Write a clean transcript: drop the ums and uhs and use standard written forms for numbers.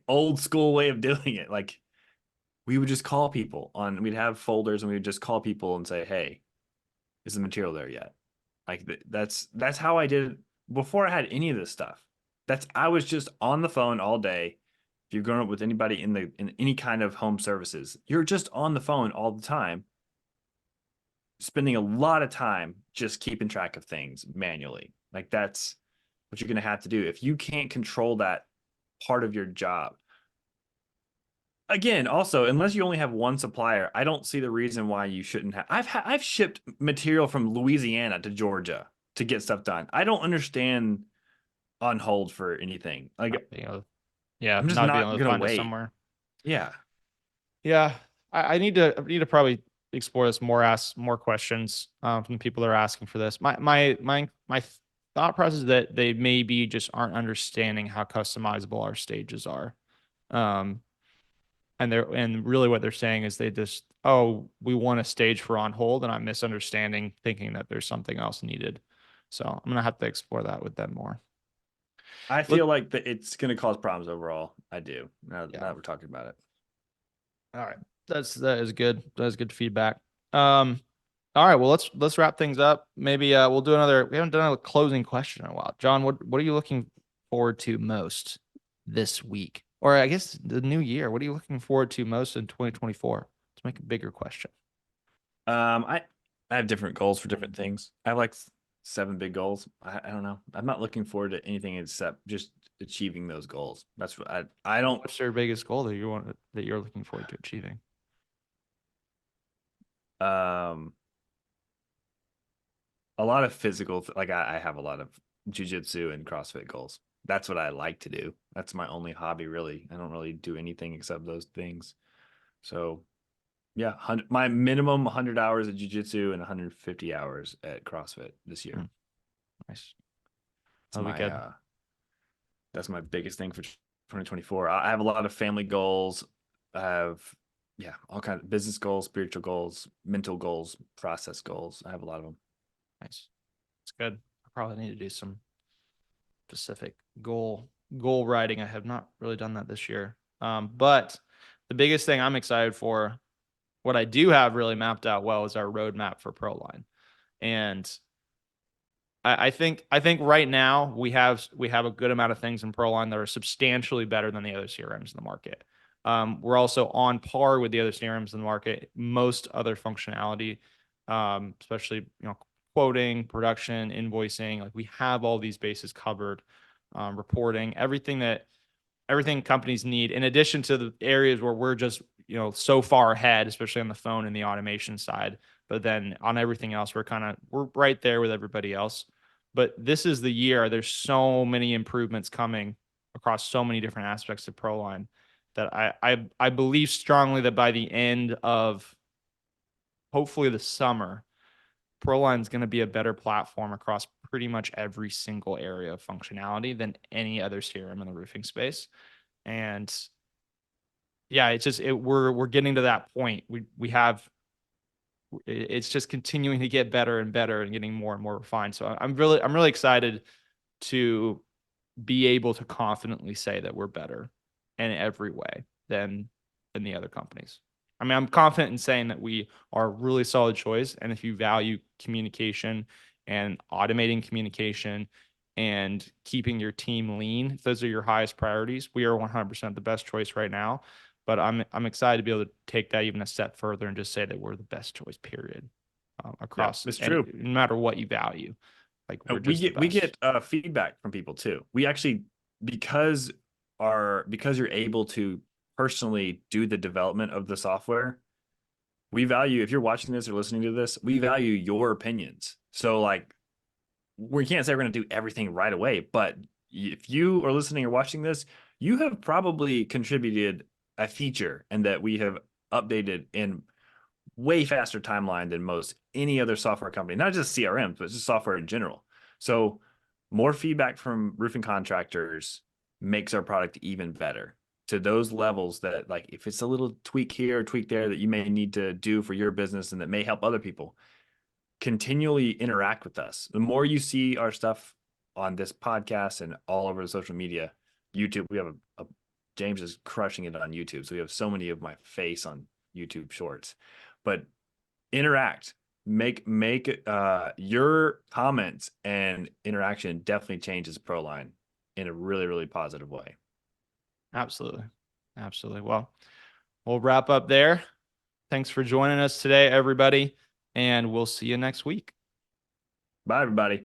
old school way of doing it. Like we would just call people we'd have folders and we would just call people and say, "Hey, is the material there yet?" Like that's how I did it before I had any of this stuff. I was just on the phone all day. If you've grown up with anybody in any kind of home services, you're just on the phone all the time, spending a lot of time just keeping track of things manually. Like that's what you're going to have to do. If you can't control that part of your job, again, also, unless you only have one supplier, I don't see the reason why you shouldn't have. I've shipped material from Louisiana to Georgia to get stuff done. I don't understand on hold for anything. Not Like being able, yeah, I'm just not being not able to gonna find it wait. somewhere. Yeah. Yeah, I need to probably explore this more, ask more questions from the people that are asking for this. My thought process is that they maybe just aren't understanding how customizable our stages are. Um, and really what they're saying is they just, oh, we want a stage for on hold, and I'm misunderstanding, thinking that there's something else needed. So I'm gonna have to explore that with them more. I Look, feel like that it's gonna cause problems overall. I do. Now yeah. that we're talking about it. All right. That is good. That is good feedback. Um, all right, well let's wrap things up. Maybe we'll do another, we haven't done a closing question in a while. John, what are you looking forward to most this week? Or I guess the new year. What are you looking forward to most in 2024? Let's make a bigger question. Um, I I have different goals for different things. I have like seven big goals. I don't know. I'm not looking forward to anything except just achieving those goals. That's what I don't What's your biggest goal that you want, that you're looking forward to achieving? um a lot of physical like I have a lot of jujitsu and CrossFit goals. That's what I like to do. That's my only hobby really. I don't really do anything except those things. So yeah, my minimum 100 hours of jujitsu and 150 hours at CrossFit this year. Hmm, nice. It's That'll be my good. that's my biggest thing for 2024. I have a lot of family goals. I have yeah, all kinds of business goals, spiritual goals, mental goals, process goals. I have a lot of them. Nice. It's good. I probably need to do some specific goal writing. I have not really done that this year. But the biggest thing I'm excited for, what I do have really mapped out well, is our roadmap for Proline. And I think right now we have a good amount of things in Proline that are substantially better than the other CRMs in the market. We're also on par with the other CRMs in the market. Most other functionality, especially quoting, production, invoicing, like we have all these bases covered. Reporting, everything companies need, in addition to the areas where we're just so far ahead, especially on the phone and the automation side. But then on everything else, we're right there with everybody else. But this is the year. There's so many improvements coming across so many different aspects of Proline that I believe strongly that by the end of hopefully the summer, Proline is going to be a better platform across pretty much every single area of functionality than any other CRM in the roofing space. And yeah, it's just we're getting to that point. We have, it's just continuing to get better and better and getting more and more refined. So I'm really excited to be able to confidently say that we're better in every way than the other companies. I mean, I'm confident in saying that we are a really solid choice. And if you value communication and automating communication and keeping your team lean, if those are your highest priorities, we are 100% the best choice right now. But I'm excited to be able to take that even a step further and just say that we're the best choice, period, Yeah, across it's any, true. no matter what you value. Like we're We just the get best. feedback from people too. We actually because because you're able to personally do the development of the software, we value if you're watching this or listening to this, we value your opinions. So like we can't say we're going to do everything right away, but if you are listening or watching this, you have probably contributed a feature and that we have updated in way faster timeline than most any other software company, not just CRMs, but just software in general. So more feedback from roofing contractors makes our product even better to those levels that like if it's a little tweak here or tweak there that you may need to do for your business and that may help other people, continually interact with us. The more you see our stuff on this podcast and all over social media, YouTube, we have a James is crushing it on YouTube. So we have so many of my face on YouTube shorts, but interact, make your comments and interaction definitely changes Proline in a really, really positive way. Absolutely. Absolutely. Well, we'll wrap up there. Thanks for joining us today, everybody, and we'll see you next week. Bye, everybody.